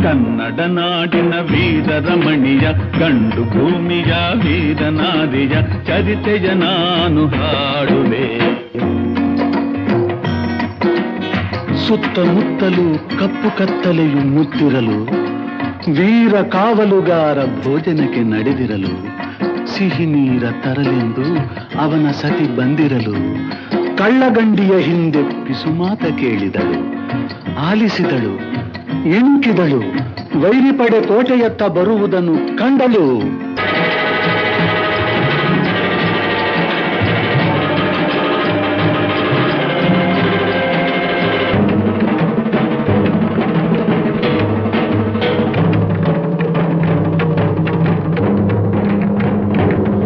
ಕನ್ನಡ ನಾಡಿನ ವೀರರಮಣಿಯ ಗಂಡು ಭೂಮಿಯ ವೀರನಾರಿಯ ಚರಿತೆಯ ನಾನು ಹಾಡುವೆ. ಸುತ್ತಮುತ್ತಲೂ ಕಪ್ಪು ಕತ್ತಲೆಯು ಮುತ್ತಿರಲು, ವೀರ ಕಾವಲುಗಾರ ಭೋಜನಕ್ಕೆ ನಡೆದಿರಲು, ಸಿಹಿ ನೀರ ತರಲೆಂದು ಅವನ ಸತಿ ಬಂದಿರಲು, ಕಳ್ಳಗಂಡಿಯ ಹಿಂದೆ ಪಿಸುಮಾತ ಕೇಳಿದಳು, ಆಲಿಸಿದಳು, ಎಣುಕಿದಳು, ವೈರಿಪಡೆ ಕೋಟೆಯತ್ತ ಬರುವುದನ್ನು ಕಂಡಳು.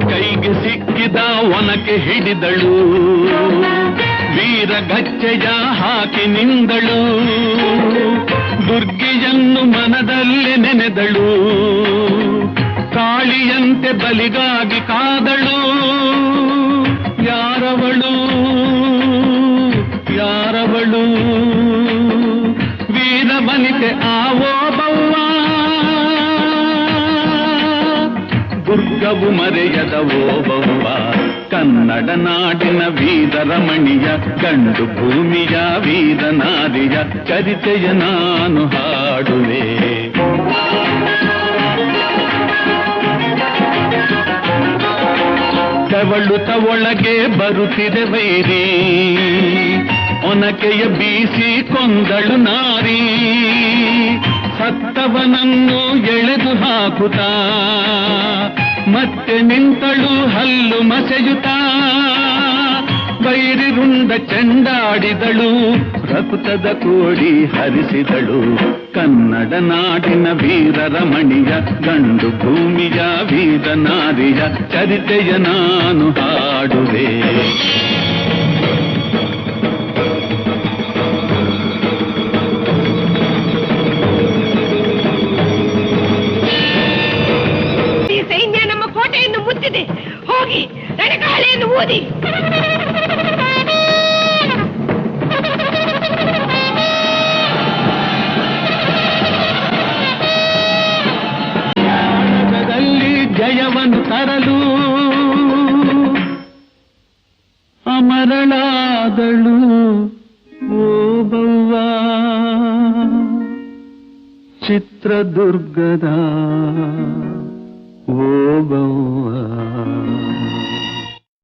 ಕೈಗೆ ಸಿಕ್ಕಿದ ಒನಕೆ ಹಿಡಿದಳು, ವೀರ ಗಚ್ಚೆಯ ಹಾಕಿ ನಿಂದಳು, ದುರ್ಗೆಯನ್ನು ಮನದಲ್ಲಿ ನೆನೆದಳು, ಕಾಳಿಯಂತೆ ಬಲಿಗಾಗಿ ಕಾದಳು. ಯಾರವಳು ಯಾರವಳು ವೀರವನಿತೆ ಆವೋ ಬವ್ವ, ದುರ್ಗವು ಮರೆಯದವೋ ಬವ್ವ. ಕನ್ನಡ ನಾಡಿನ ವೀರರಮಣಿಯ ಗಂಡು ಭೂಮಿಯ ವೀರನಾರಿಯ ಚರಿತೆಯ ನಾನು ಹಾಡುವೆ. ಕವಳುತ ಒಳಗೆ ಬರುತ್ತಿದೆ ವೈರಿ, ಒನಕೆಯ ಬೀಸಿ ಕೊಂದಳು ನಾರಿ, ಸತ್ತವನನ್ನು ಎಳೆದು ಹಾಕುತ್ತಾ ಮತ್ತೆ ನಿಂತಳು ಹಲ್ಲು ಮಸೆಯುತ್ತಾ, ವೈರಿರುಂಡ ಚೆಂಡಾಡಿದಳು, ರಕ್ತದ ಕೋಡಿ ಹರಿಸಿದಳು. ಕನ್ನಡ ನಾಡಿನ ವೀರರಮಣಿಯ ಗಂಡು ಭೂಮಿಯ ವೀರನಾರಿಯ ಚರಿತೆಯ ನಾನು ಹಾಡುವೆ. ಮುತ್ತಿದೆ, ಹೋಗಿ ರಣಗಾಳಿಯನ್ನು ಊದಿ. ಜಯವನ್ನು ತರಲು ಅಮರಳಾದಳು ಓ ಬವ್ವ, ಚಿತ್ರದುರ್ಗದ